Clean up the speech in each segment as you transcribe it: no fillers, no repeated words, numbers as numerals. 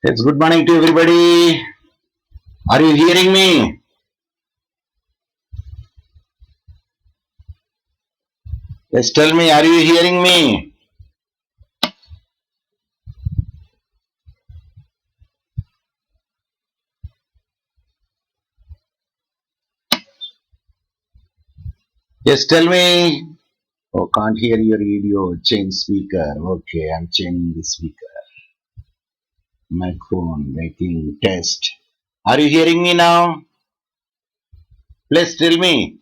It's good morning to everybody. Are you hearing me? Yes, tell me, are you hearing me? Yes, tell me. Oh, can't hear your video. Change speaker. Okay, I'm changing the speaker. Microphone, making test. Are you hearing me now? Please tell me.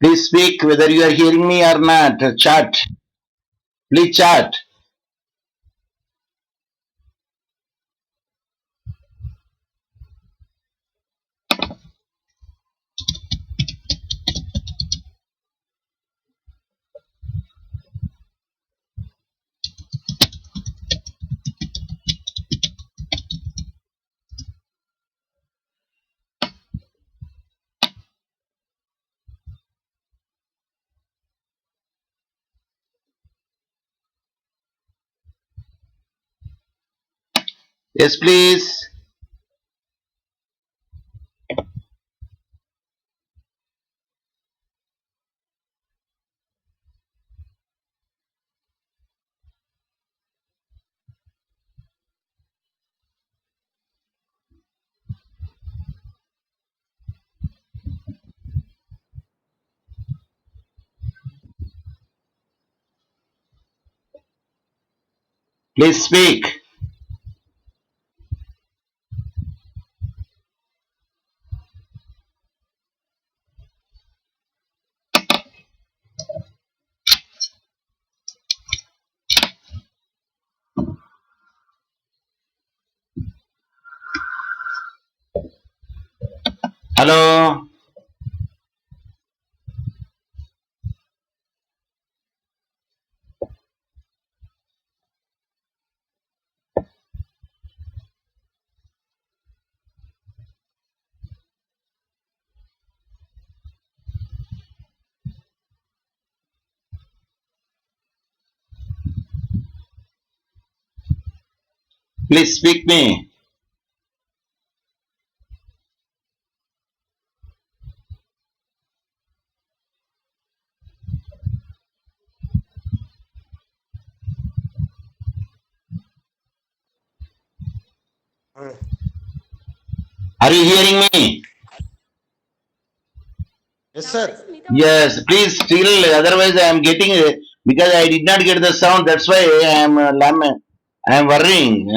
Please speak whether you are hearing me or not. Chat. Please chat. Yes, please. Please speak. Hello. Please speak me. Are you hearing me? Yes, sir. Yes, please still, otherwise I am getting, because I did not get the sound, that's why I am worrying.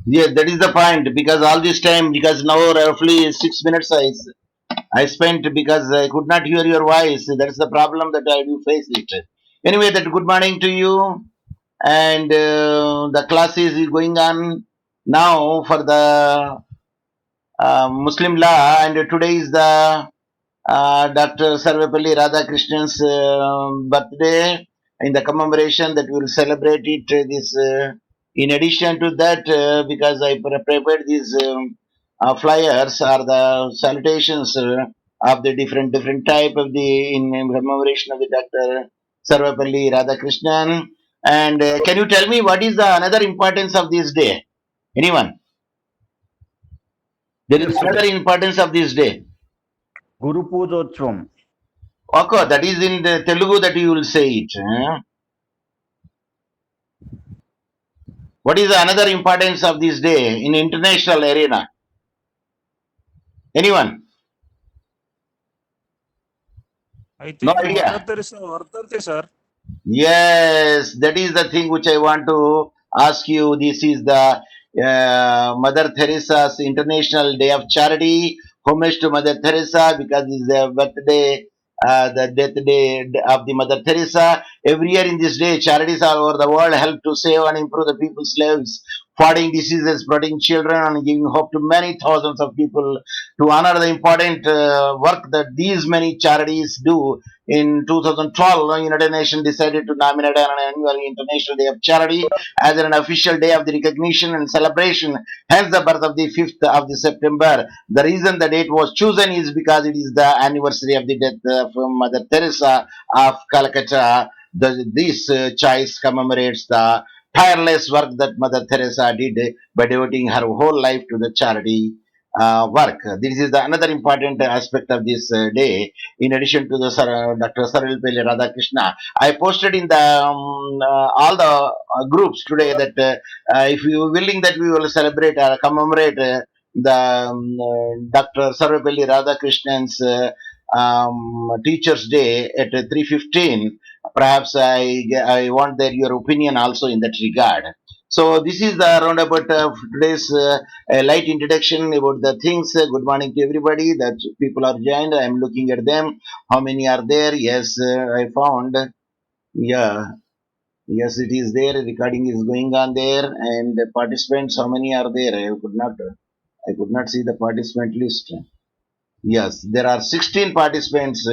Yeah, that is the point, because all this time, because now roughly 6 minutes I spent because I could not hear your voice. That's the problem that I do face it. Anyway, that good morning to you, and the class is going on now for the Muslim law, and today is the Dr. Sarvepalli Radhakrishnan's birthday. In the commemoration that we will celebrate it this. In addition to that, because I prepared these flyers or the salutations of the different type of the in commemoration of the Dr. Sarvepalli Radhakrishnan. And can you tell me what is the another importance of this day? Anyone? There is Yes, sir. another importance of this day. Guru Pujotchvam. Okay, that is in the Telugu that you will say it. What is another importance of this day in international arena? Anyone? I No think Mother idea. Teresa Vartate, sir. Yes, that is the thing which I want to ask you. This is the Mother Teresa's International Day of Charity. Homage to Mother Teresa because it's their birthday. the death day of the Mother Teresa. Every year in this day, charities all over the world help to save and improve the people's lives, fighting diseases, protecting children, and giving hope to many thousands of people. To honor the important work that these many charities do, in 2012, the United Nations decided to nominate an annual International Day of Charity as an official day of the recognition and celebration. Hence, the birth of the 5th of the September. The reason the date was chosen is because it is the anniversary of the death of Mother Teresa of Calcutta. This choice commemorates the tireless work that Mother Teresa did by devoting her whole life to the charity work. This is the another important aspect of this day. In addition to the Dr. Saralpalli Radhakrishna, I posted in the all the groups today that if you are willing that we will celebrate or commemorate the Dr. Sarvapalli Radhakrishnan's Teachers Day at 3:15. Perhaps I want your opinion also in that regard. So this is the roundabout of today's a light introduction about the things. Good morning to everybody. That people are joined. I am looking at them. How many are there? Yes, I found. Yeah, yes, it is there. Recording is going on there, and the participants. How many are there? I could not see the participant list. Yes, there are 16 participants.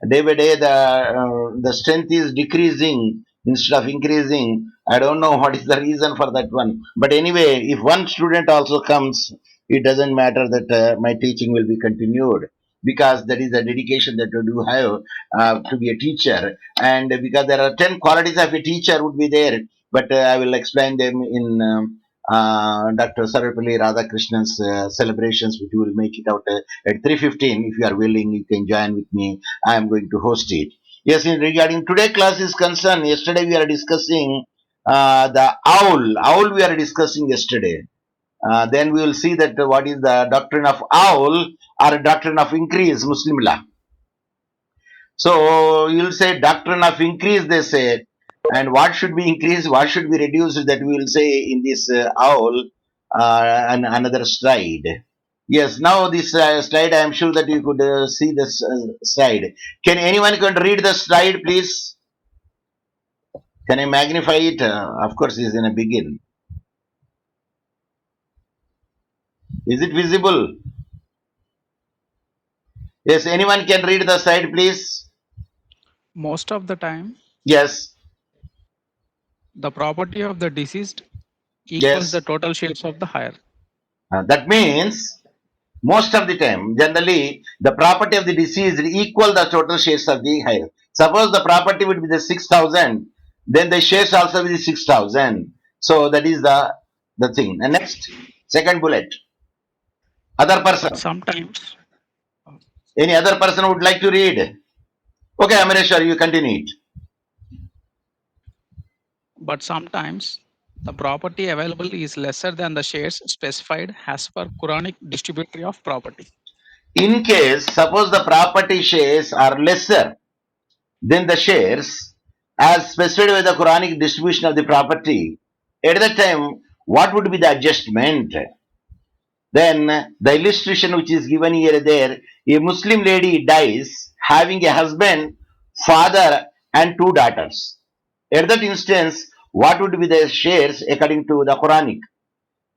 Day by day, the strength is decreasing instead of increasing. I don't know what is the reason for that one. But anyway, if one student also comes, it doesn't matter that my teaching will be continued because that is the dedication that you do have to be a teacher. And because there are 10 qualities of a teacher would be there, but I will explain them in Dr. Sarvapalli Radhakrishnan's celebrations, which we will make it out at 3:15. If you are willing, you can join with me. I am going to host it. Yes, in regarding today class is concerned, yesterday we are discussing the owl. Owl we are discussing yesterday. Then we will see that what is the doctrine of owl or doctrine of increase, Muslim law. So you'll say doctrine of increase, they say, and what should be increased, what should be reduced, that we will say in this owl and another slide. Yes, now this slide, I am sure that you could see this slide. Can anyone can read the slide, please? Can I magnify it? Of course, it's in a begin. Is it visible? Yes, anyone can read the slide, please? Most of the time, Yes, the property of the deceased yes. equals the total shares of the higher. That means most of the time, generally, the property of the deceased equal the total shares of the higher. Suppose the property would be the 6,000, then the shares also will be 6,000. So that is the thing. And next, second bullet. Other person. But sometimes, Any other person would like to read? Okay, Amareshwar, you continue it. but sometimes the property available is lesser than the shares specified as per Quranic distributory of property. In case, suppose the property shares are lesser than the shares as specified by the Quranic distribution of the property, at that time, what would be the adjustment? Then the illustration which is given here there, a Muslim lady dies having a husband, father, and 2 daughters. At that instance, what would be the shares according to the Quranic?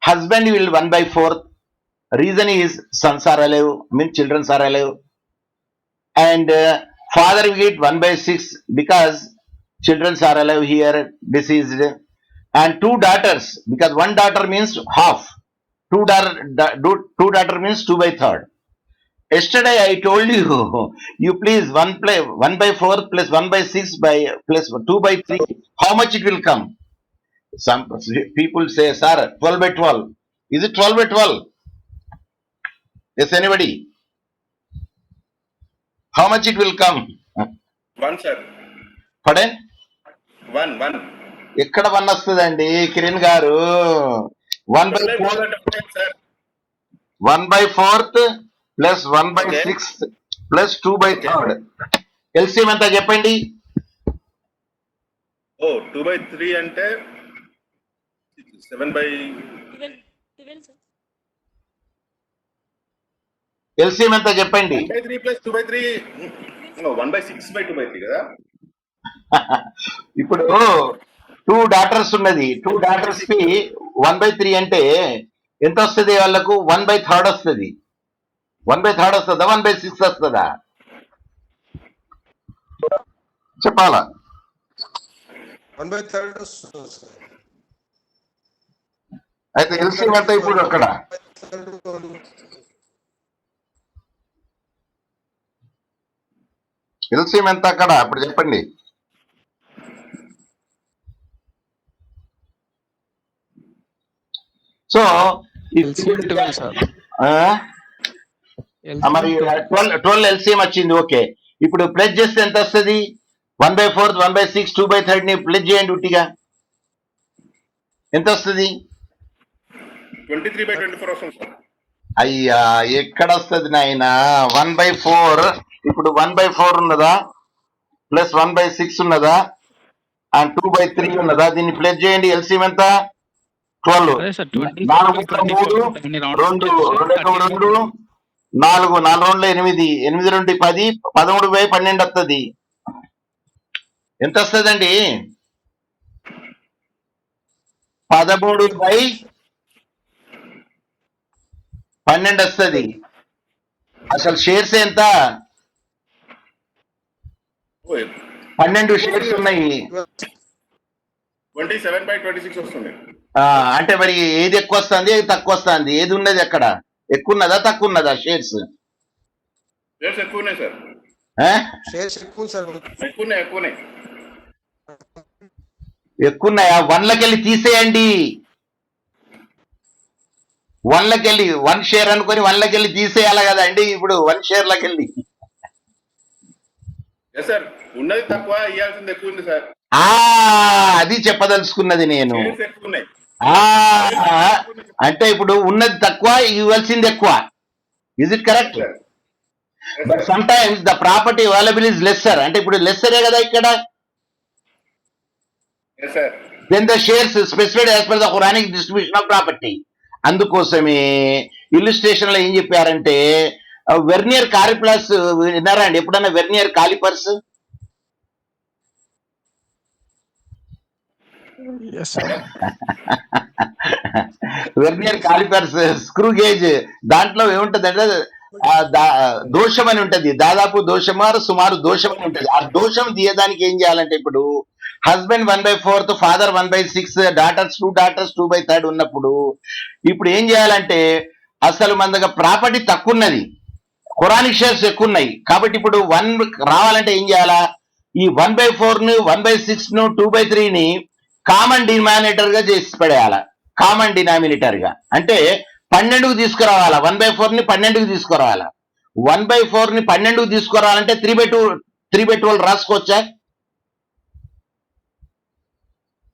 Husband will 1/4. Reason is sons are alive, means children are alive, and father will get 1/6 because children are alive here, deceased, and 2 daughters because 1 daughter means half. Two daughter means 2/3. Yesterday I told you, you please 1/4 plus 1/6 by plus 2/3. How much it will come? Some people say, sir, 12/12. Is it 12/12? Yes, anybody? How much it will come? One, sir. Pardon? One. ఎక్కడ 1 వస్తుందండి కిరణ్ గారు? 1/4 Sir. 1/4 plus 1/6 plus 2/3. LCM ఎంత చెప్పండి? Oh, 2/3 అంటే 7/12, sir. LCM ఎంత చెప్పండి? 1/3 plus 2/3. 1/6/2/3 కదా. ఇప్పుడు 2 డాటర్స్ ఉన్నది. 2 డాటర్స్ కి 1/3 అంటే ఎంత వస్తుంది వాళ్ళకు? 1/3 వస్తుంది. 1/3 వస్తుందా? 1/6 వస్తుందా? చెప్పాలా? 1/3 వస్తుంది సార్. అయితే ఎల్సిఎం ఎంత ఇప్పుడు అక్కడ? ఎల్సిఎం ఎంత అక్కడ ఇప్పుడు చెప్పండి. So LCM 12 sir. మరి LCM 12 ఎల్సిఎం వచ్చింది. ఓకే, ఇప్పుడు ప్లస్ చేస్తే ఎంత వస్తుంది? 1/4, 1/6, 2/3 ని ప్లస్ చేయండి ఉట్టిగా. ఎంత వస్తుంది? 23/24 వస్తుంది సార్. అయ్యా, ఎక్కడ వస్తుంది నాయన? 1/4 ఇప్పుడు 1/4 ఉన్నదా, ప్లస్ 1/6 ఉన్నదా, అండ్ 2/3 ఉన్నదా? దీన్ని ప్లస్ చేయండి. ఎల్సిఎం ఎంత? 12. అదే సార్ 24 4 by 3 24 దాన్ని round 2 చేస్తే 2 2 4 4 8 8 2 10 13/12 వస్తుంది. ఎంత వస్తుందండి? 13/12 వస్తుంది. అసలు షేర్స్ ఎంత? 12 షేర్స్ ఉన్నాయి. 27/26 వస్తుంది. అంటే మరి ఏది ఎక్కువ వస్తుంది, ఏది తక్కువ వస్తుంది? ఏది ఉన్నది అక్కడ? ఎక్కువ ఉన్నదా తక్కువ ఉన్నదా షేర్స్? షేర్స్ ఎక్కువ ఉన్నాయి సార్. షేర్స్ ఎక్కువ సార్. ఎక్కువ ఉన్నాయా? 1 వెళ్ళి తీసేయండి. 1 వెళ్ళి 1 షేర్ అనుకొని 1 వెళ్ళి తీసేయాలి కదండి. ఇప్పుడు 1 షేర్లకి వెళ్ళి సార్ ఉన్నది తక్కువ, ఇవ్వాల్సింది ఎక్కువ ఉంది సార్. అది చెప్పదలుచుకున్నది నేను. షేర్స్ ఎక్కువ ఉన్నాయి. అంటే ఇప్పుడు ఉన్నది తక్కువ, ఇవ్వాల్సింది ఎక్కువ. Is it correct? But sometimes the property available is lesser. అంటే ఇప్పుడు లెస్సరే కదా ఇక్కడ. Then the shares specified as per the Quranic distribution of property. అందుకోసమే ఇల్లుస్ట్రేషన్ లో ఏం చెప్పారంటే వెర్నియర్ కాలిపర్స్ విన్నారా అండి ఎప్పుడన్నా? Vernier callipers yes sir. Vernier callipers screw gauge దాంట్లో ఏముంటదంటే దోషం అని ఉంటది. దాదాపు దోషమారు సుమారు దోషం అని ఉంటది. ఆ దోషం తీయడానికి ఏం చేయాలంటే ఇప్పుడు హస్బెండ్ 1/4, ఫాదర్ 1/6, డాటర్స్ 2 డాటర్స్ 2/3 ఉన్నప్పుడు ఇప్పుడు ఏం చేయాలంటే అసలు మన దగ్గర ప్రాపర్టీ తక్కువ ఉన్నది, ఖురానిక్ షేర్స్ ఎక్కువ ఉన్నాయి. కాబట్టి ఇప్పుడు 1 రావాలంటే ఏం చేయాలా? ఈ 1/4 ను 1/6 ను 2/3 ని కామన్ డినామినేటర్ గా చేసి పడేయాల. కామన్ డినామినేటర్ గా అంటే 12కు తీసుకురావాలా. 1/4 ని 12కు తీసుకురావాలా. 1/4 ని 12కు తీసుకురావాలంటే 3/12 రాసుకోవచ్చా?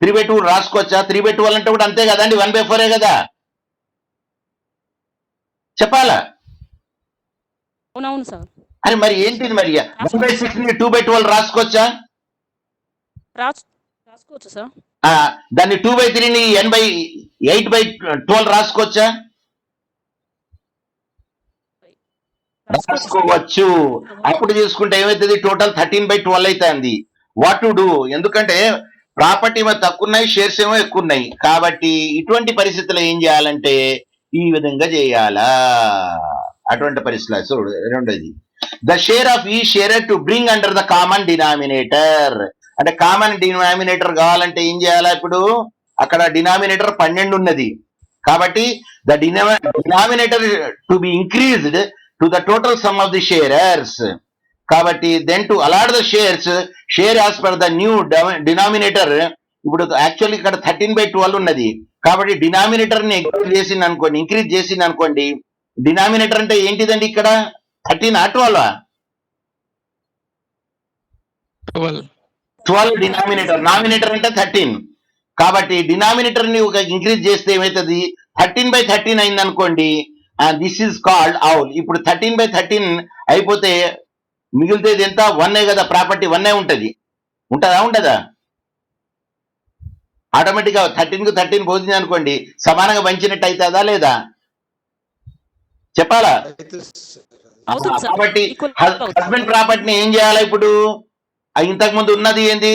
3/2 రాసుకోవచ్చా? 3/12 అంటే కూడా అంతే కదండి, 1/4 కదా. చెప్పాలా? అవునవును సార్. అని మరి ఏంటిది మరి? 1/6 ని 2/12 రాసుకోవచ్చా? రాసుకోవచ్చు సార్. దాన్ని 2/3 ని 8/12 రాసుకోవచ్చా? రాసుకోవచ్చు. అప్పుడు తీసుకుంటే ఏమవుతుంది? టోటల్ 13/12 అవుతుంది. What to do? ఎందుకంటే ప్రాపర్టీ ఏమో తక్కువ ఉన్నాయి, షేర్స్ ఏమో ఎక్కువ ఉన్నాయి. కాబట్టి ఇటువంటి పరిస్థితుల్లో ఏం చేయాలంటే ఈ విధంగా చేయాలా. అటువంటి పరిస్థితుల్లో రెండోది ద షేర్ ఆఫ్ ఈ share to bring under the common denominator. అంటే కామన్ డినామినేటర్ కావాలంటే ఏం చేయాలా? ఇప్పుడు అక్కడ డినామినేటర్ 12 ఉన్నది కాబట్టి the denominator to be increased to the total sum of the sharers. కాబట్టి then to allot the share as per the new denominator. ఇప్పుడు యాక్చువల్లీ ఇక్కడ 13/12 ఉన్నది కాబట్టి డినామినేటర్ ని ఇంక్రీజ్ చేసింది అనుకోండి. డినామినేటర్ అంటే ఏంటిదండి ఇక్కడ? 13 12 12 డినామినేటర్. నామినేటర్ అంటే 13. కాబట్టి డినామినేటర్ ని ఒక ఇంక్రీజ్ చేస్తే ఏమవుతుంది? 13/13 అయింది అనుకోండి. దిస్ ఈజ్ కాల్డ్ అవుల్. ఇప్పుడు 13/13 అయిపోతే మిగిలితేది ఎంత? 1 కదా. ప్రాపర్టీ 1 ఉంటది. ఉంటదా ఉండదా? ఆటోమేటిక్ గా 13కు 13 పోతుంది అనుకోండి, సమానంగా పంచినట్టు అవుతుందా లేదా? చెప్పాలా? అవుతుంది సార్ కాబట్టి ఈక్వల్ హస్బెండ్ అవుతుంది ప్రాపర్టీని ఏం చేయాలి ఇప్పుడు? ఇంతకు ముందు ఉన్నది ఏంది?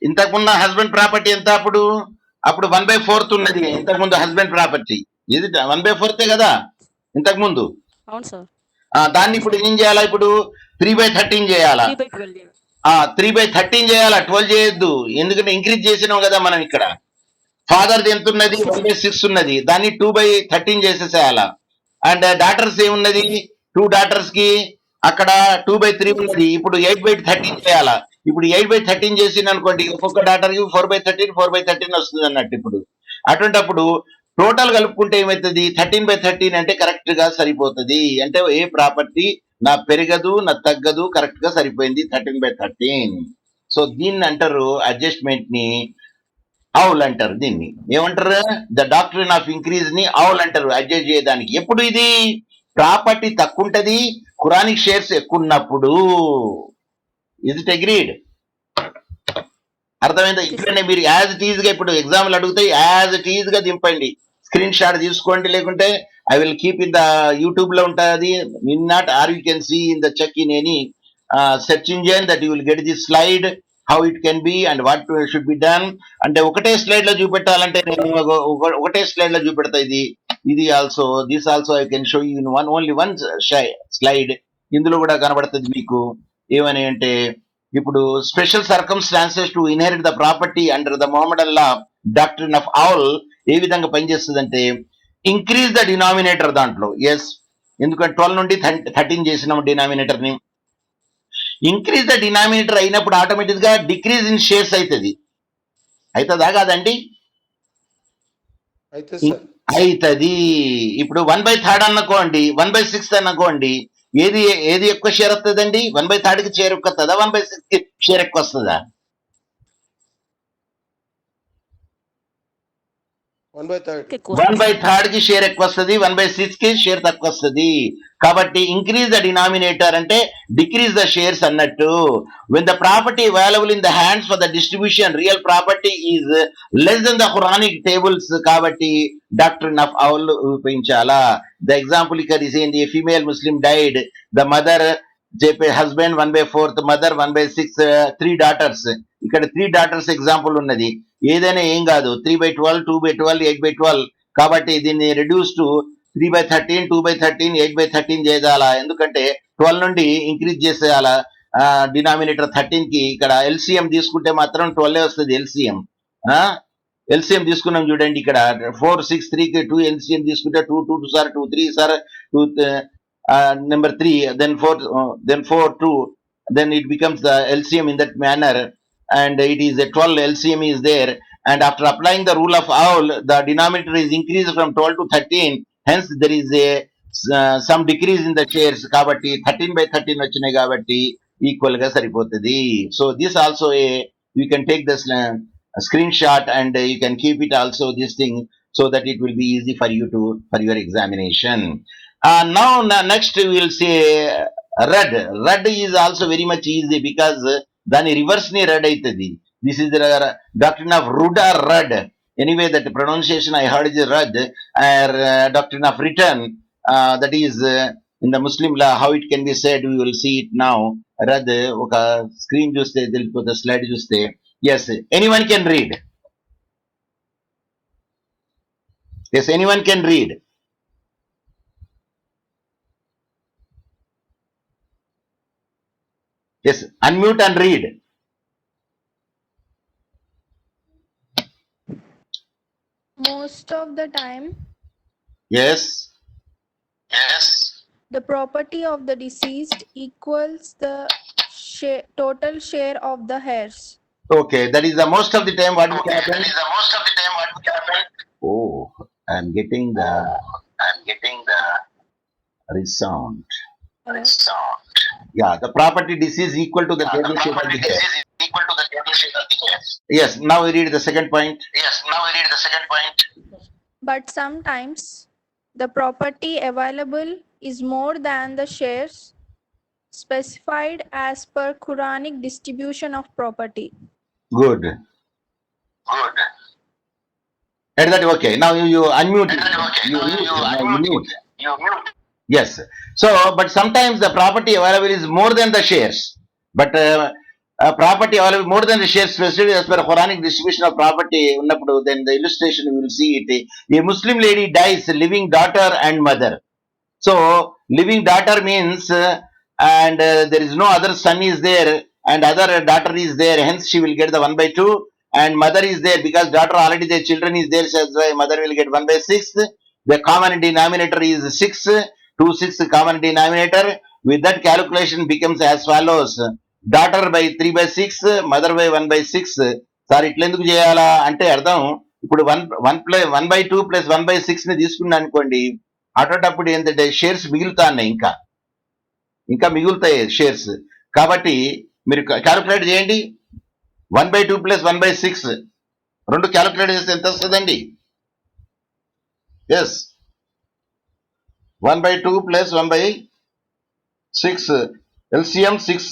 ఇంతకుమున్న హస్బెండ్ ప్రాపర్టీ ఎంత అప్పుడు 1/4 ఉన్నది ఇంతకు ముందు హస్బెండ్ ప్రాపర్టీ. ఇది 1/4 కదా ఇంతకు ముందు. అవును సార్ దాన్ని ఇప్పుడు ఏం చేయాలా? ఇప్పుడు 3/13 చేయాలా? 3/12 3/13 చేయాలా, 12 చేయొద్దు. ఎందుకంటే ఇంక్రీజ్ చేసినాం కదా మనం ఇక్కడ. ఫాదర్ది ఎంత ఉన్నది? 1/6 ఉన్నది, దాన్ని 2/13 చేసేసేయాలా. అండ్ డాటర్స్ ఏమున్నది? 2 డాటర్స్ కి అక్కడ 2/3 ఉన్నది, ఇప్పుడు 8/13 చేయాలా. ఇప్పుడు 8/13 చేసింది అనుకోండి, ఒక్కొక్క డాటర్ కి 4/13 వస్తుంది అన్నట్టు. ఇప్పుడు అటువంటప్పుడు టోటల్ కలుపుకుంటే ఏమవుతుంది? 13/13 అంటే కరెక్ట్ గా సరిపోతుంది. అంటే ఏ ప్రాపర్టీ నా పెరగదు నా తగ్గదు, కరెక్ట్ గా సరిపోయింది 13/13. సో దీన్ని అంటారు అడ్జస్ట్మెంట్ ని ఆవుల్ అంటారు. దీన్ని ఏమంటారు? ద డాక్ట్రిన్ ఆఫ్ ఇంక్రీజ్ ని ఆవుల్ అంటారు, అడ్జస్ట్ చేయడానికి. ఎప్పుడు ఇది ప్రాపర్టీ తక్కువ ఉంటది, ఖురానిక్ షేర్స్ ఎక్కువ ఉన్నప్పుడు. Is it agreed? అర్థమైందా? ఇట్లనే మీరు యాజ్ ఇట్ ఈజ్ గా ఇప్పుడు ఎగ్జామ్లు అడిగితే యాజ్ ఇట్ ఈజ్ గా దింపండి, స్క్రీన్ షాట్ తీసుకోండి. లేకుంటే I will keep in the YouTube లో ఉంటుంది in not, or you can see in the check in any search engine that you will get the slide how it can be and what should be done. అంటే ఒకటే slide లో చూపెట్టాలంటే నేను ఒకటే slide లో చూపెడతా. ఇది also this also I can show you in only one slide. ఇందులో కూడా కనబడుతుంది మీకు. ఏమని అంటే ఇప్పుడు special circumstances to inherit the property under the Mohammedan law doctrine of ఆల్ ఏ విధంగా పనిచేస్తుందంటే ఇంక్రీజ్ ద డినామినేటర్ దాంట్లో. ఎస్, ఎందుకంటే 12 నుండి 13 చేసినాం డినామినేటర్ ని. ఇంక్రీజ్ ద డినామినేటర్ అయినప్పుడు ఆటోమేటిక్ గా డిక్రీజ్ ఇన్ షేర్స్ అవుతుంది. అవుతుందా కాదండి? అయితే సార్ అవుతుంది. ఇప్పుడు 1/3 అనుకోండి, 1/6 అనుకోండి, ఏది ఏది ఎక్కువ షేర్ వస్తుందండి? 1/3 కి షేర్ ఎక్కువ వస్తుందా, 1/6 కి షేర్ ఎక్కువ వస్తుందా? 1/3 ఎక్కువ 1/3 కి షేర్ ఎక్కువ వస్తుంది, 1/6 కి షేర్ తక్కువ వస్తుంది. కాబట్టి ఇంక్రీజ్ ద డినామినేటర్ అంటే డిక్రీజ్ ద షేర్స్ అన్నట్టు. When the property available in the hands for the distribution real property is less than the ఖురానిక్ tables. కాబట్టి డాక్ట్రిన్ ఆఫ్ ఆల్ ఉపయోగించాలా. ద ఎగ్జాంపుల్ ఇక్కడ ఇస్ ఏంటి? Female Muslim died, the mother చెప్పే husband 1/4, mother 1/6, 3 daughters. ఇక్కడ 3 daughters example ఉన్నది. ఏదైనా ఏం కాదు, 3/12, 2/12, 8/12. కాబట్టి దీన్ని రెడ్యూస్ టు 3/13, 2/13, 8/13 చేయాలా. ఎందుకంటే 12 నుండి ఇంక్రీజ్ చేసేయాలా డినామినేటర్ 13 కి. ఇక్కడ ఎల్సిఎం తీసుకుంటే మాత్రం 12 వస్తుంది ఎల్సిఎం. ఎల్సిఎం తీసుకున్నాం చూడండి ఇక్కడ 4, 6, 3 కి 2 ఎల్సిఎం తీసుకుంటే 2, 2 sir 2, 3 sir 2, number 3, then 4, then 4, 2, then it becomes the LCM in that manner, and it is a 12 LCM is there. And after applying the rule of owl, the denominator is increased from 12 to 13. Hence there is a some decrease in the shares. కాబట్టి 13/13 వచ్చినాయి కాబట్టి equal గా సరిపోతుంది. So this also you can take this screenshot and you can keep it also this thing, so that it will be easy for you to for your examination. Now next we will say red. Red is also very much easy because దాని reverse ని రెడ్ అవుతుంది. This is the doctrine of రుడ్ or రెడ్. Anyway that pronunciation I heard is రెడ్. Doctrine of return that is in the Muslim law how it can be said we will see it now. రెడ్ ఒక screen చూస్తే తెలిసిపోతే, slide చూస్తే. Yes, anyone can read. Yes, anyone can read. Yes, unmute and read. Most of the time, Yes. the property of the deceased equals the total share of the heirs. Okay, that is the most of the time what will happen. Oh, I'm getting the resound. Hello? Yeah, the property deceased equal to the total share of the heir. Yes, now we read the second point. But sometimes the property available is more than the shares specified as per Quranic distribution of property. Good. And that okay. Now you unmute. You mute. Yes. So, but sometimes the property available is more than the shares. But property available more than the shares, especially as per Quranic distribution of property, ఉన్నప్పుడు then the illustration you will see it. A Muslim lady dies, living daughter and mother. So, living daughter means, and there is no other son is there, and other daughter is there. Hence, she will get the 1/2, and mother is there because daughter already their children is there. So that's why mother will get 1/6. The common denominator is 6. 2 6 common denominator. With that calculation becomes as follows: daughter by 3/6, mother by 1/6. Sir ఇట్లా ఎందుకు చేయాలా అంటే అర్థం, ఇప్పుడు 1/2 plus 1/6 ని తీసుకున్నా అనుకోండి, అటప్పుడు ఏంటంటే షేర్స్ మిగులుతా ఉన్నాయి, ఇంకా మిగులుతాయి షేర్స్. కాబట్టి మీరు క్యాలిక్యులేట్ చేయండి. 1/2 ప్లస్ 1/6 రెండు క్యాలిక్యులేట్ చేస్తే ఎంత వస్తుందండి? Yes, 1/2 plus 1/6 LCM 6.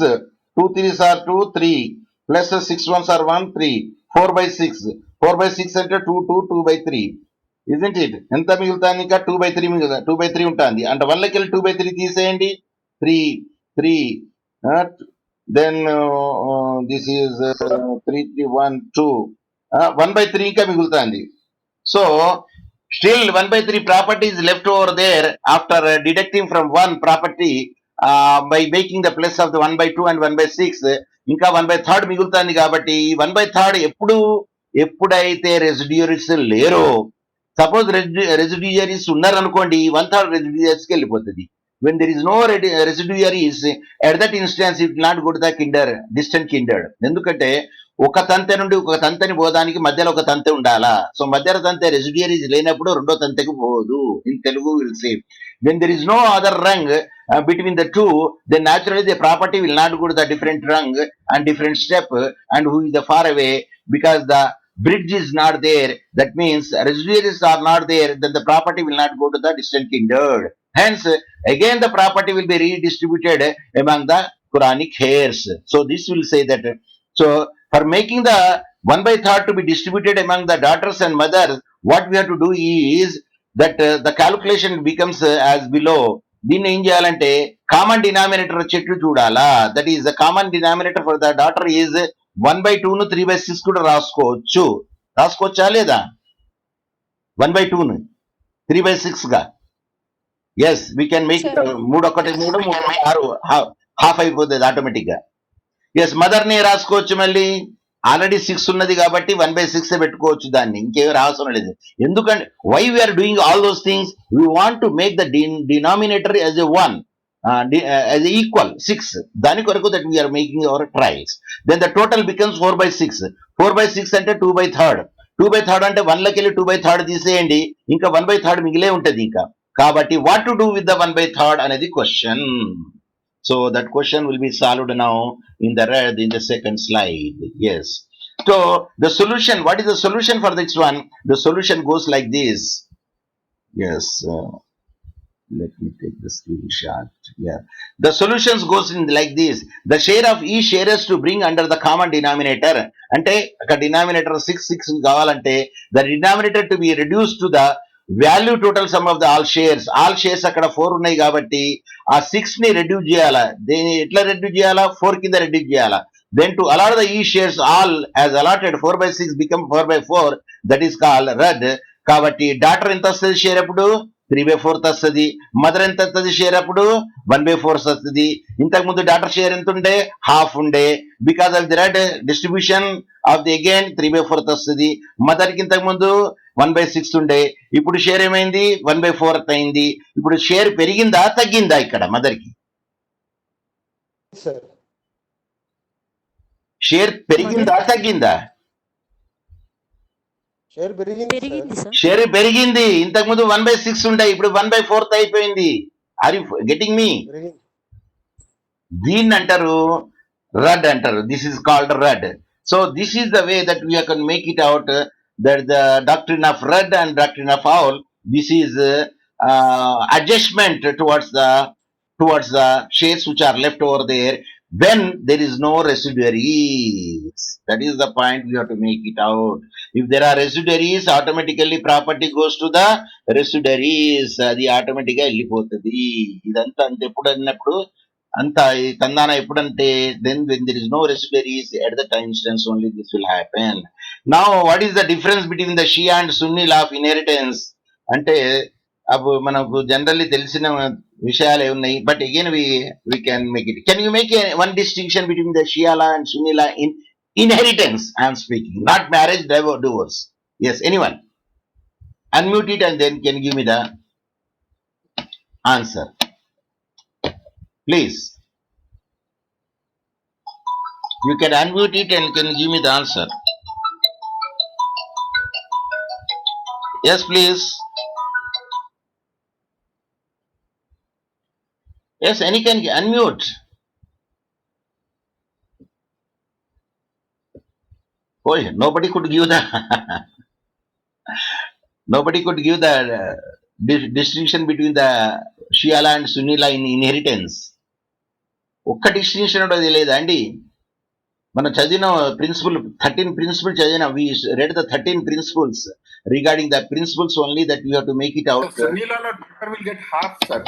2 3s are 2 3 plus 6 1s are 1 3 4/6. 4/6 అంటే 2 2 2/3. Isn't it? ఎంత మిగులుతాను? ఇంకా 2/3 మిగులుతా, 2/3 ఉంటుంది అంటే 1లోకి వెళ్ళి 2/3 తీసేయండి. 3 3 దెన్ దిస్ ఈజ్ 3 3 1 2 1/3 ఇంకా మిగులుతుంది. So still 1/3 property is left over there after deducting from one property by making the plus of the 1/2 and 1/6. ఇంకా 1/3 మిగులుతుంది. కాబట్టి 1/3 ఎప్పుడైతే రెసిడ్యూరీస్ లేరో, సపోజ్ రెసిడ్యూరీస్ ఉన్నారనుకోండి, 1/3 రెసిడ్యూరీస్కి వెళ్ళిపోతుంది. when there is no residuaries, at that instance it will not go to the distant kindred. ఎందుకంటే ఒక తంతె నుండి ఒక తంతెని పోదానికి మధ్యలో ఒక తంతె ఉండాలా. సో మధ్యలో తంతె రెసిడ్యూరీస్ లేనప్పుడు రెండో తంతెకు పోదు. In Telugu will say when there is no other rung between the two, then naturally the property will not go to the different rung and different step and who is the far away, because the bridge is not there. That means residuaries are not there, then the property will not go to the distant kindred. Hence, again the property will be redistributed among the Quranic heirs. So this will say that, so for making the 1/3 to be distributed among the daughters and mothers, what we have to do is that the calculation becomes as below. దీన్ని ఏం చేయాలంటే common denominator చెట్లు చూడాలా. That is the common denominator for the daughter is 1/2 ను 3/6 కూడా రాసుకోవచ్చా లేదా? 1/2 ను 3/6 గా. Yes, we can make 3 1 3 6 half అయిపోతుంది ఆటోమేటిక్ గా. ఎస్, మదర్ ని రాసుకోవచ్చు. మళ్ళీ ఆల్రెడీ 6 ఉన్నది కాబట్టి 1/6 పెట్టుకోవచ్చు, దాన్ని ఇంకేమీ అవసరం లేదు. ఎందుకంటే why we are doing all those things, we want to make the denominator as a 1, as equal 6. దాని కొరకు that we are making our trials. Then the total becomes 4/6. 4/6 అంటే 2/3. 2/3 అంటే 1లోకి వెళ్ళి 2/3 తీసేయండి, ఇంకా 1/3 మిగిలే ఉంటది ఇంకా. కాబట్టి what to do with the 1/3 అనేది question. So that question will be solved now in the second slide. Yes. So the solution, what is the solution for this one? The solution goes like this. Yes. Let me take the screenshot. Yeah. The solutions goes in like this. The share of each shares to bring under the common denominator. Ante aka denominator 6 kavalante, the denominator to be reduced to the value total sum of the all shares. All shares అక్కడ 4 ఉన్నాయి కాబట్టి ఆ 6 ని reduce చేయాలా. దేని ఎట్లా reduce చేయాలా? 4 కింద రెడ్యూస్ చేయాలా. దెన్ టు అలాట్ ద ఈ shares all as allotted 4/6 become 4/4, that is called red. కాబట్టి డాటర్ ఎంత వస్తుంది షేర్ అప్పుడు? 3/4 వస్తుంది. మదర్ ఎంత వస్తుంది షేర్ అప్పుడు? 1/4 వస్తుంది. ఇంతకు ముందు డాటర్ షేర్ ఎంత ఉండే? హాఫ్ ఉండే. Because of the red distribution of the again 3/4 వస్తుంది. మదర్ కి ఇంతకు ముందు 1/6 ఉండే, ఇప్పుడు షేర్ ఏమైంది? 1/4 అయింది. ఇప్పుడు షేర్ పెరిగిందా తగ్గిందా ఇక్కడ మదర్ కి? షేర్ పెరిగిందా తగ్గిందా? షేర్ పెరిగింది. ఇంతకు ముందు 1/6 ఉండే, ఇప్పుడు 1/4 అయిపోయింది. Are you getting me? దీన్ని అంటారు రడ్ అంటారు. దిస్ ఈస్ కాల్డ్ రడ్. So this is the way that we can make it out, that the doctrine of Rudd and doctrine of Owl, this is adjustment towards the shares which are left over there when there is no residuaries. That is the point we have to make it out. If there are residuaries, automatically property goes to the residuaries. అది ఆటోమేటిక్గా వెళ్ళిపోతుంది. ఇదంతా అంత ఎప్పుడు అన్నప్పుడు అంత తందాన ఎప్పుడంటే then when there is no residuaries at that instance only this will happen. Now what is the difference between the Shia and Sunni law of inheritance? అంటే అప్పుడు మనకు జనరల్లీ తెలిసిన విషయాలే ఉన్నాయి, but again we can make it. Can you make one distinction between the Shia law and Sunni law in inheritance? I am speaking, not marriage, divorce. Yes, anyone? Unmute it and then can give me the answer, please. You can unmute it and can give me the answer. Yes, please. Yes, any can unmute. Oh, nobody could give the nobody could give the distinction between the Shia law and Sunni law in inheritance. ఒక్క distinction కూడా తెలియదా అండి? మనం చదివిన principal 13 principal చదివిన we read the 13 principles. Regarding the principles only that we have to make it out. Sunni law lo daughter will get half, sir.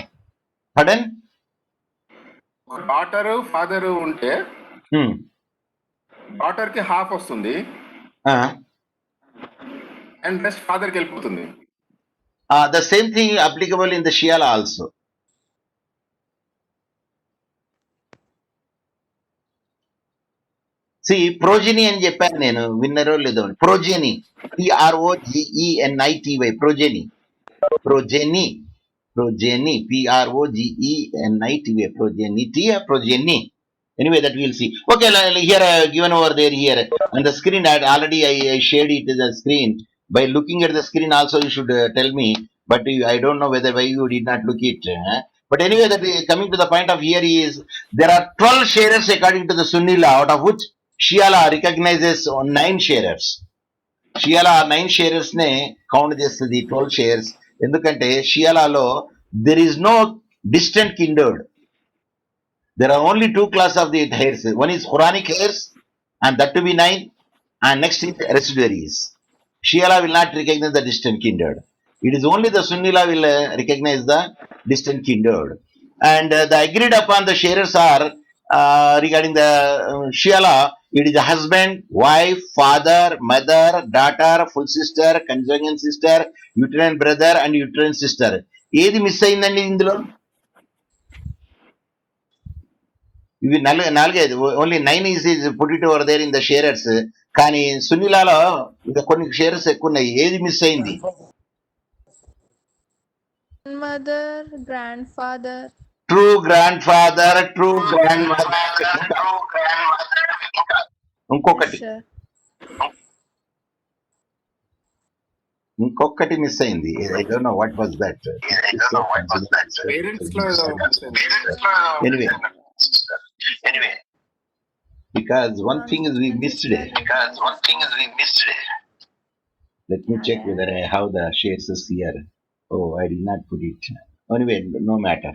Pardon? Daughter father ఉంటే daughter కి half వస్తుంది and rest father కి వెళ్ళిపోతుంది. The same thing applicable in the Shia law also. See, progeny అని చెప్పాను నేను, విన్నరో లేదో. progeny, PROGENITY, progeny, progeny, progeny, PROGENITY, progeny. Anyway, that we'll see. Okay, here I have given over there here on the screen. Already I shared it to the screen. By looking at the screen also you should tell me, but I don't know whether why you did not look it. But anyway, that coming to the point of here is there are 12 sharers according to the Sunni law, out of which Shia law recognizes 9 sharers. Shia law 9 sharers ne count చేస్తుంది 12 shares. ఎందుకంటే Shia law లో there is no distant kindred. There are only 2 classes of the heirs. One is Quranic heirs, and that to be 9, and next is residuaries. Shia law will not recognize the distant kindred. It is only the Sunni law will recognize the distant kindred. And the agreed upon the sharers are regarding the Shia law, it is a husband, wife, father, mother, daughter, full sister, consanguine sister, uterine brother, and uterine sister. ఏది miss అయిందండి ఇందులో? ఇవి నాలుగైదు, only 9 is put it over there in the sharers. కానీ సున్నిలాలో ఇంకా కొన్ని shares ఎక్కువ ఉన్నాయి. ఏది మిస్ అయింది? Grandmother, grandfather. True grand father, true grand mother, ఇంకొకటి మిస్ అయింది. I don't know what was that. Parents లో anyway because one thing is we missed today. Let me check whether I have the shares here. Oh, I did not put it. Anyway, no matter.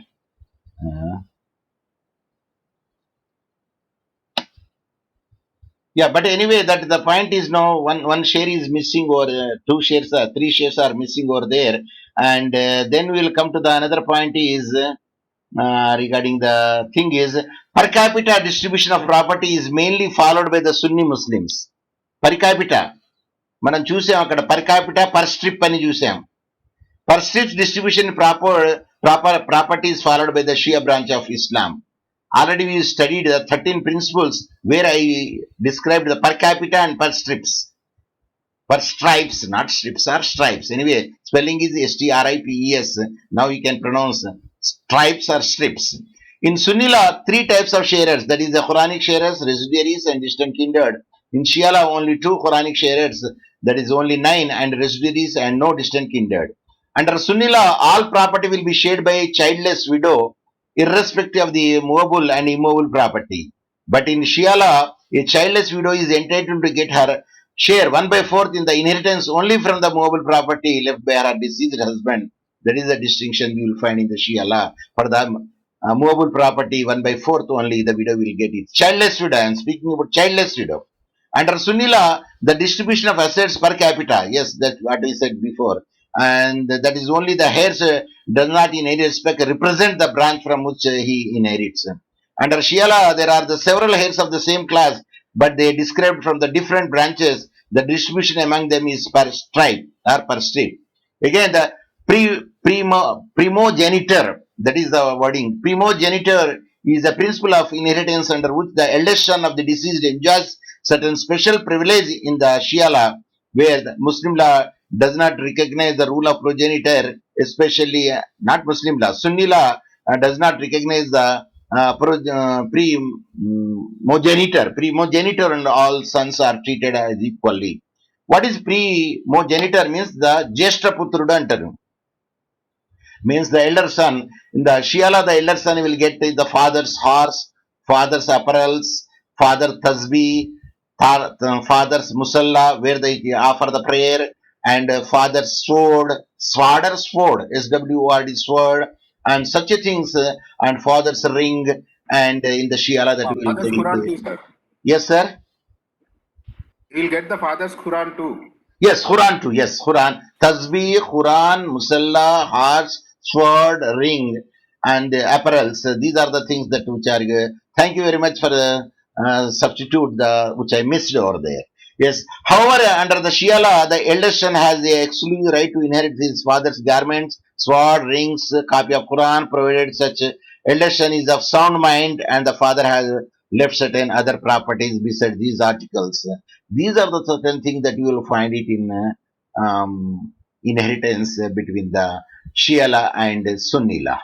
Yeah, but anyway, that the point is now one share is missing, or 2 shares or 3 shares are missing over there, and then we will come to the another point is regarding the thing is per capita distribution of property is mainly followed by the Sunni Muslims. Per capita మనం చూసాం అక్కడ per capita per strip అని చూసాం. Per strip distribution property is followed by the Shia branch of Islam. Already we studied the 13 principles where I described the per capita and per strips. Per stripes, not strips, or stripes. Anyway, spelling is STRIPES. Now you can pronounce stripes or strips. In Sunni law, 3 types of sharers, that is the Quranic sharers, residuaries, and distant kindred. In Shia law, only 2 Quranic sharers, that is only 9, and residuaries and no distant kindred. Under Sunni law, all property will be shared by a childless widow, irrespective of the movable and immovable property. But in Shia law, a childless widow is entitled to get her share 1/4 in the inheritance only from the movable property left by her deceased husband. That is the distinction you will find in the Shia law. For the movable property, 1/4 only the widow will get it. Childless widow, I am speaking about childless widow. Under Sunni law, the distribution of assets per capita, yes, that's what we said before, and that is only the heirs does not in any respect represent the branch from which he inherits. Under Shia law, there are the several heirs of the same class, but they are described from the different branches. The distribution among them is per tribe or per state. Again, the primogenitor, that is the wording. Primogenitor is a principle of inheritance under which the eldest son of the deceased enjoys certain special privilege in the Shia law, where the Muslim law does not recognize the rule of progenitor, especially not Muslim law. Sunni law does not recognize the primogenitor, and all sons are treated as equally. What is primogenitor means? The Jeshta Putrudu antaru. Means the elder son. In the Shia law, the elder son will get the father's horse, father's apparels, father tasbih, father's musalla, where they offer the prayer, and father's sword, sword, sword, and such a things, and father's ring, and in the Shia law that will Father's get Quran it. too, sir. Yes, sir. He'll get the father's Quran too. Yes, Quran too. Yes, Quran. Tasbih, Quran, Musalla, horse, sword, ring, and apparels. These are the things that which are. Thank you very much for the substitute the which I missed over there. Yes. However, under the Shia law, the eldest son has the exclusive right to inherit his father's garments, sword, rings, copy of Quran, provided such eldest son is of sound mind and the father has left certain other properties beside these articles. These are the certain things that you will find it in inheritance between the Shia law and Sunni law.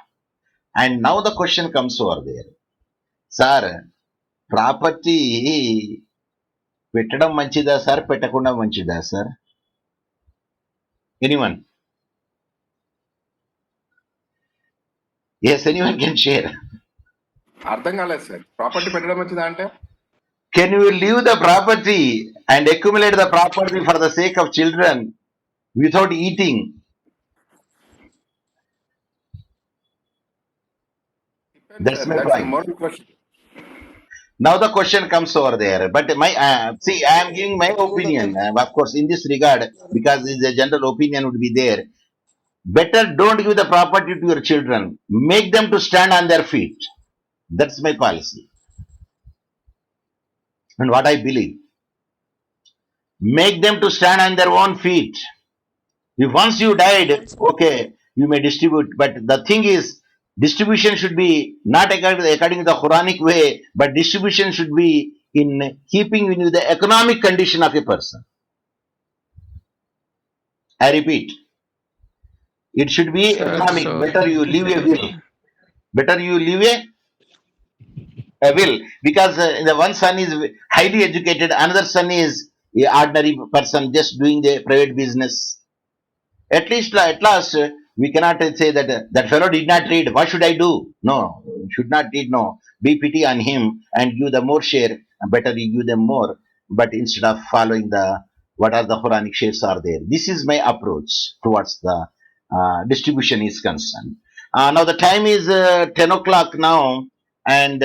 And now the question comes over there. Sir, property పెట్టడం మంచిదా sir, పెట్టకుండా మంచిదా sir? Anyone? Yes, anyone can share. అర్థం కాలేదు sir. Property పెట్టడం మంచిదా అంటే? Can you leave the property and accumulate the property for the sake of children without eating? That's my That's the point. moral question. Now the question comes over there. But my see, I am giving my opinion. Of course, in this regard, because the general opinion would be there. Better don't give the property to your children. Make them to stand on their feet. That's my policy. And what I believe. Make them to stand on their own feet. If once you died, okay, you may distribute. But the thing is, distribution should be not according to the Quranic way, but distribution should be in keeping with the economic condition of a person. I repeat, it should be Sir, economic. so Better you leave a will. Better you leave a will, because the one son is highly educated, another son is a ordinary person just doing the private business. At least at last we cannot say that that fellow did not read, what should I do? No, should not read. No, be pity on him and give the more share. Better you give them more, but instead of following the what are the Quranic shares are there. This is my approach towards the distribution is concerned. Now the time is 10 o'clock now, and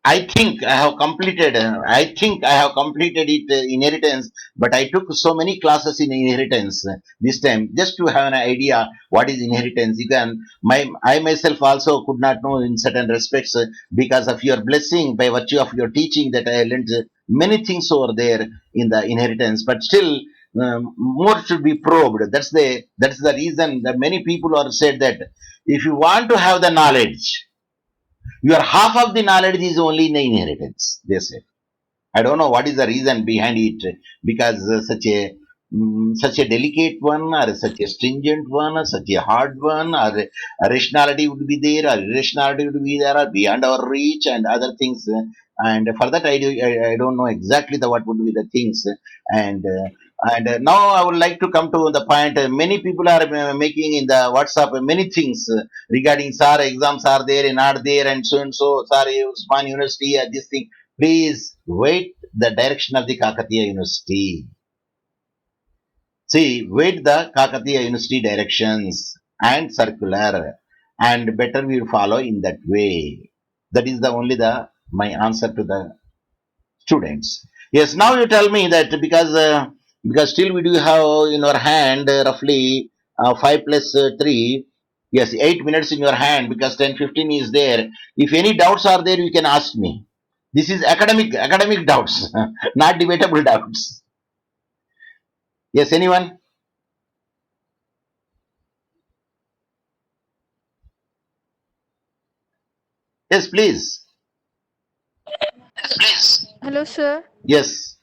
I think I have completed. I have completed it inheritance, but I took so many classes in inheritance this time just to have an idea what is inheritance. You can I myself also could not know in certain respects because of your blessing by virtue of your teaching that I learned many things over there in the inheritance, but still more should be probed. That's the reason that many people are said that if you want to have the knowledge, your half of the knowledge is only in the inheritance, they say. I don't know what is the reason behind it, because such a delicate one, or such a stringent one, or such a hard one, or a rationality would be there, or irrationality would be there, or beyond our reach, and other things. And for that, I don't know exactly what would be the things. And now I would like to come to the point. Many people are making in the WhatsApp many things regarding sir exams are there and not there, and so. Sorry, Usman University, this thing. Please wait the direction of the Kakatiya University. See, wait the Kakatiya University directions and circular, and better we will follow in that way. That is the only my answer to the students. Yes, now you tell me that because still we do have in our hand roughly 5 plus 3. Yes, 8 minutes in your hand because 10:15 is there. If any doubts are there, you can ask me. This is academic doubts, not debatable doubts. Yes, anyone? Yes, please. Hello, sir. Yes.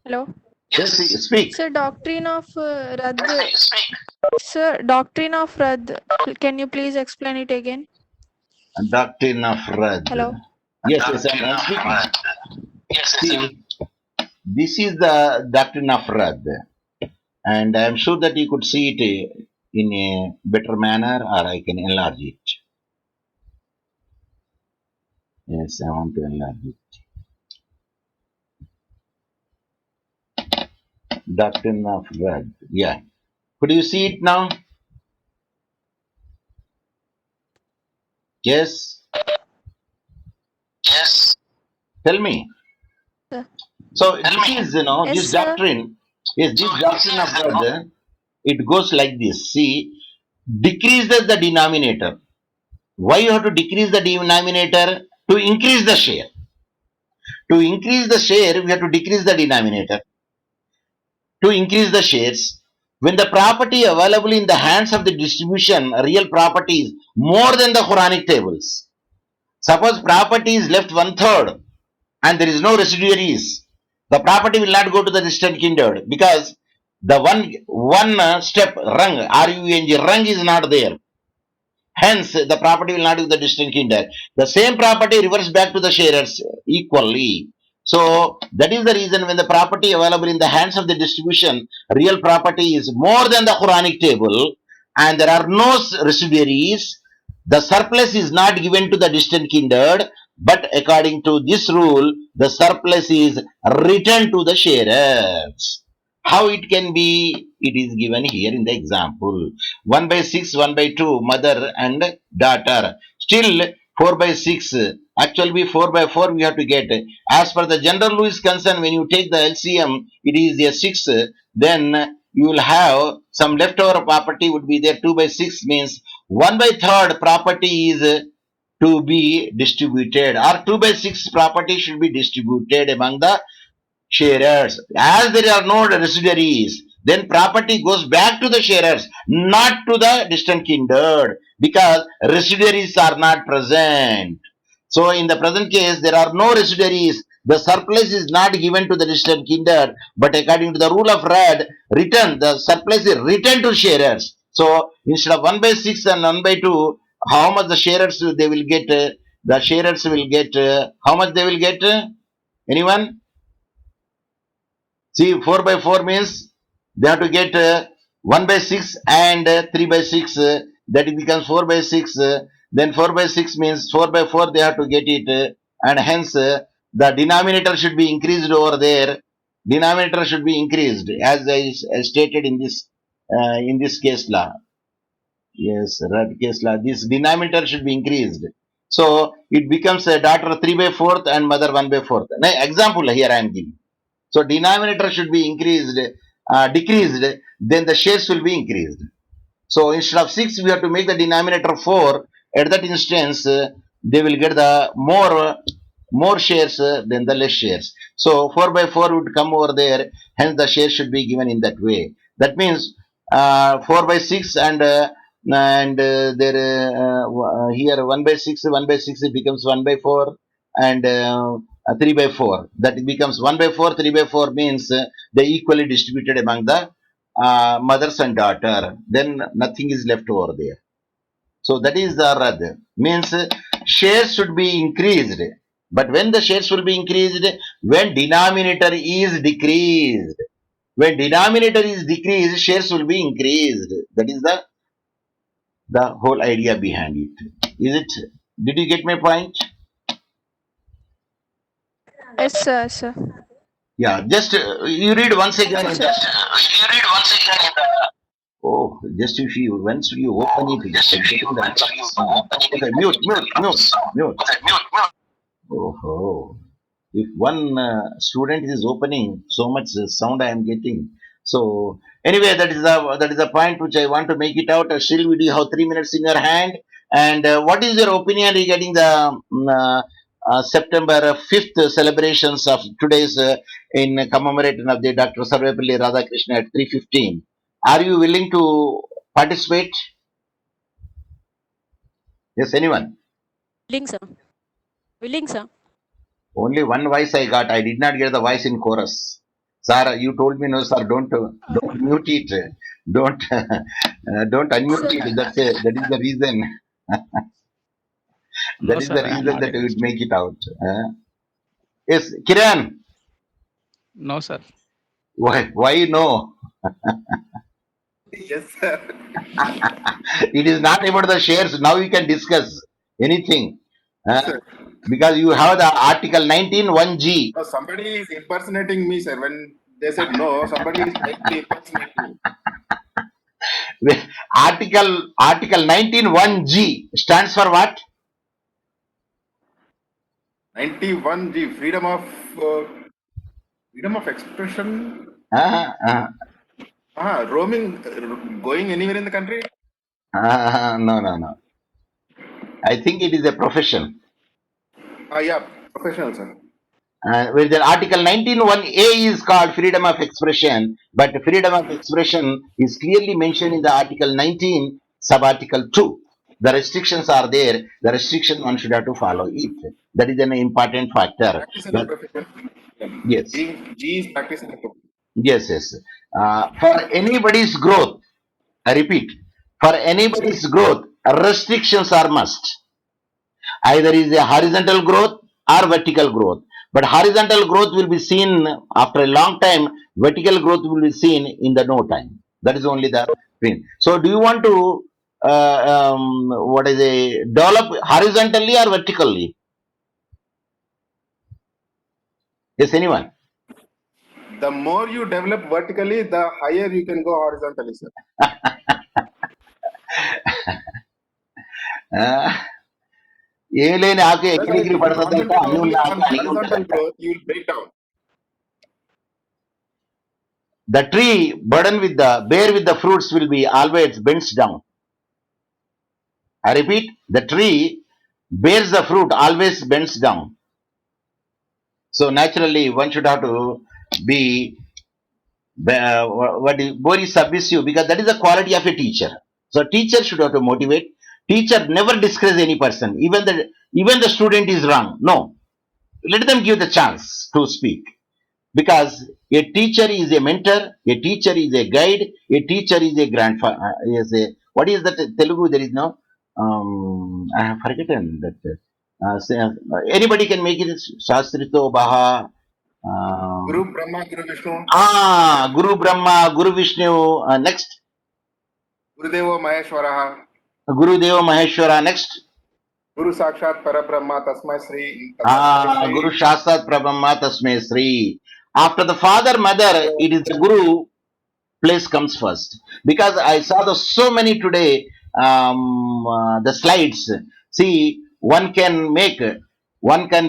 Hello. Yes, speak. Sir, doctrine of Radd. Sir, doctrine of Radd. Can you please explain it again? Doctrine of Radd. Hello. Yes, I'm speaking. See, this is the doctrine of Radd, and I'm sure that you could see it in a better manner, or I can enlarge it. Yes, I want to enlarge it. Doctrine of Radd. Yeah. Could you see it now? Yes. Tell me. Sir. So this is, Yes, this sir. doctrine. Yes, this doctrine of Radd. It goes like this. See, decreases the denominator. Why you have to decrease the denominator? To increase the share. To increase the share, we have to decrease the denominator. To increase the shares, when the property available in the hands of the distribution, real property is more than the Quranic tables. Suppose property is left 1/3 and there is no residuaries, the property will not go to the distant kindred because the one step rung, rung is not there. Hence, the property will not be the distinct kindred. The same property reverts back to the sharers equally. So that is the reason when the property available in the hands of the distribution, real property is more than the Quranic table, and there are no residuaries, the surplus is not given to the distant kindred, but according to this rule, the surplus is returned to the sharers. How it can be? It is given here in the example. 1/6, 1/2, mother and daughter. Still 4/6. Actually, be 4/4 we have to get. As per the general rule is concerned, when you take the LCM, it is a 6. Then you will have some leftover property would be there. 2/6 means 1/3 property is to be distributed, or 2/6 property should be distributed among the sharers. As there are no residuaries, then property goes back to the sharers, not to the distant kindred, because residuaries are not present. So in the present case, there are no residuaries. The surplus is not given to the distant kindred, but according to the rule of Radd, return the surplus is returned to sharers. So instead of 1/6 and 1/2, how much the sharers they will get? The sharers will get how much they will get? Anyone? See, 4/4 means they have to get 1/6 and 3/6. That it becomes 4/6. Then 4/6 means 4/4 they have to get it, and hence the denominator should be increased over there. Denominator should be increased as I stated in this case law. Yes, Radd case law. This denominator should be increased. So it becomes a daughter 3/4 and mother 1/4. Now, example here I am giving. So denominator should be decreased, then the shares will be increased. So instead of 6, we have to make the denominator 4. At that instance, they will get the more shares than the less shares. So 4/4 would come over there. Hence, the share should be given in that way. That means 4/6 and there here 1/6, 1/6 it becomes 1/4 and 3/4. That becomes 1/4, 3/4 means they equally distributed among the mothers and daughter. Then nothing is left over there. So that is the Radd. Means shares should be increased. But when the shares will be increased, when denominator is decreased. When denominator is decreased, shares will be increased. That is the whole idea behind it. Is it? Did you get my point? Yes, sir. Yeah, just you read once again. Thank you, sir. Oh, just if you once you open it, okay, mute. Oh, if one student is opening, so much sound I am getting. So anyway, that is the point which I want to make it out. Still, we do have 3 minutes in your hand. And what is your opinion regarding the September 5th celebrations of today's in commemoration of the Dr. Sarvepalli Radhakrishnan at 3:15? Are you willing to participate? Yes, anyone? Willing, sir. Willing, sir. Only one voice I got. I did not get the voice in chorus. Sir, you told me no, sir. Don't mute it. Don't don't unmute it. That is the reason. No, That is sir, the I am reason not that you able would to. make it out. Yes, Kiran. No, sir. Why no? Yes, sir. It is not about the shares. Now you can discuss anything. Yes, sir. Because you have the Article 19 1G. No, somebody is impersonating me, sir. When they said no, somebody is trying to impersonate me. Article 19 1G stands for what? 91G, freedom of expression. Roaming, going anywhere in the country. No. I think it is a profession. Yeah, professional, sir. Where the Article 19 1A is called freedom of expression, but freedom of expression is clearly mentioned in the Article 19 sub-article 2. The restrictions are there. The restriction one should have to follow it. That is an important factor. Practice in the But profession. yes, G is practice in the profession. yes. For anybody's growth, I repeat, for anybody's growth, restrictions are must. Either is a horizontal growth or vertical growth. But horizontal growth will be seen after a long time. Vertical growth will be seen in the no time. That is only the thing. So, do you want to develop horizontally or vertically? Yes, anyone? The more you develop vertically, the higher you can go horizontally, sir. ఏం లేని ఆకు Sir, ఎక్కడికి if you పడుతుందంటే concentrate అన్ని only ఉన్న on ఆకు అడిగి horizontal ఉంటుందంట. growth, you will break down. The tree burdened with the bear with the fruits will be always bends down. I repeat, the tree bears the fruit always bends down. So naturally, one should have to be more submissive, because that is the quality of a teacher. So teacher should have to motivate. Teacher never discourage any person, even the student is wrong. No, let them give the chance to speak, because a teacher is a mentor, a teacher is a guide, a teacher is a grandfather. What is that Telugu? There is no. I have forgotten that. Anybody can make it. Shastrito Baha. Guru Brahma, Guru Vishnu, Guru Brahma, Guru Vishnu. Next, Gurudevo Maheshwaraha, Guru Deva Maheshwara. Next, Guru Sakshat Parabrahma, Tasmai Sri. Guru Shastat Prabhamma Tasme Sri. After the father, mother, it is the Guru place comes first. Because I saw so many today, the slides. See, one can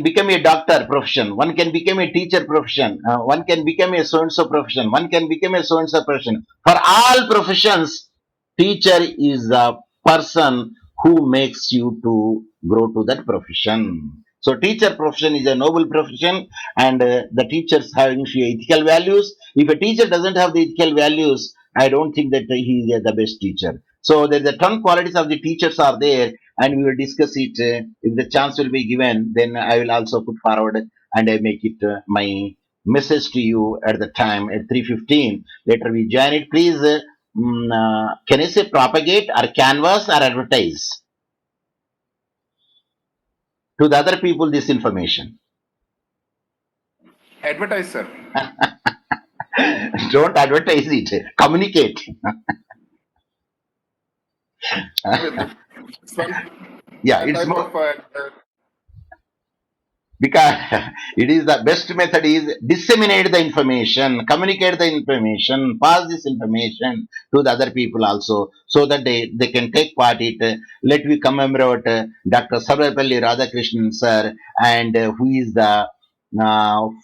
become a doctor profession, one can become a teacher profession, one can become a so-and-so profession, one can become a so-and-so profession. For all professions, teacher is the person who makes you to grow to that profession. So teacher profession is a noble profession, and the teachers having ethical values. If a teacher doesn't have the ethical values, I don't think that he is the best teacher. So the 10 qualities of the teachers are there, and we will discuss it. If the chance will be given, then I will also put forward and I make it my message to you at the time at 3:15. Later we join it. Please, can I say propagate or canvas or advertise to the other people this information? Advertise, sir. Don't advertise it. Communicate. This one, Yeah, that it's type more of, because it is the best method is disseminate the information, communicate the information, pass this information to the other people also, so that they can take part in it. Let me commemorate Dr. Sarvepalli Radhakrishnan sir, and who is the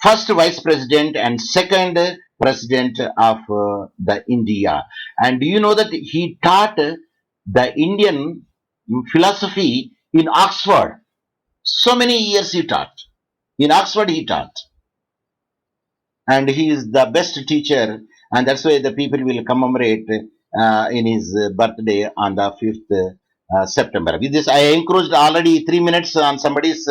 first vice president and second president of the India. And do you know that he taught the Indian philosophy in Oxford? So many years he taught. In Oxford he taught. And he is the best teacher, and that's why the people will commemorate in his birthday on the 5th September. With this, I encroached already 3 minutes on somebody's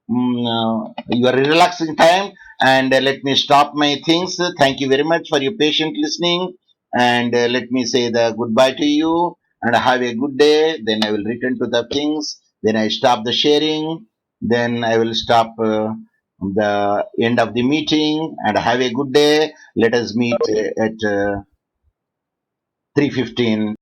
your relaxing time, and let me stop my things. Thank you very much for your patient listening, and let me say the goodbye to you, and have a good day. Then I will return to the things. Then I stop the sharing. Then I will stop. The end of the meeting, and have a good day. Let us meet at 3:15.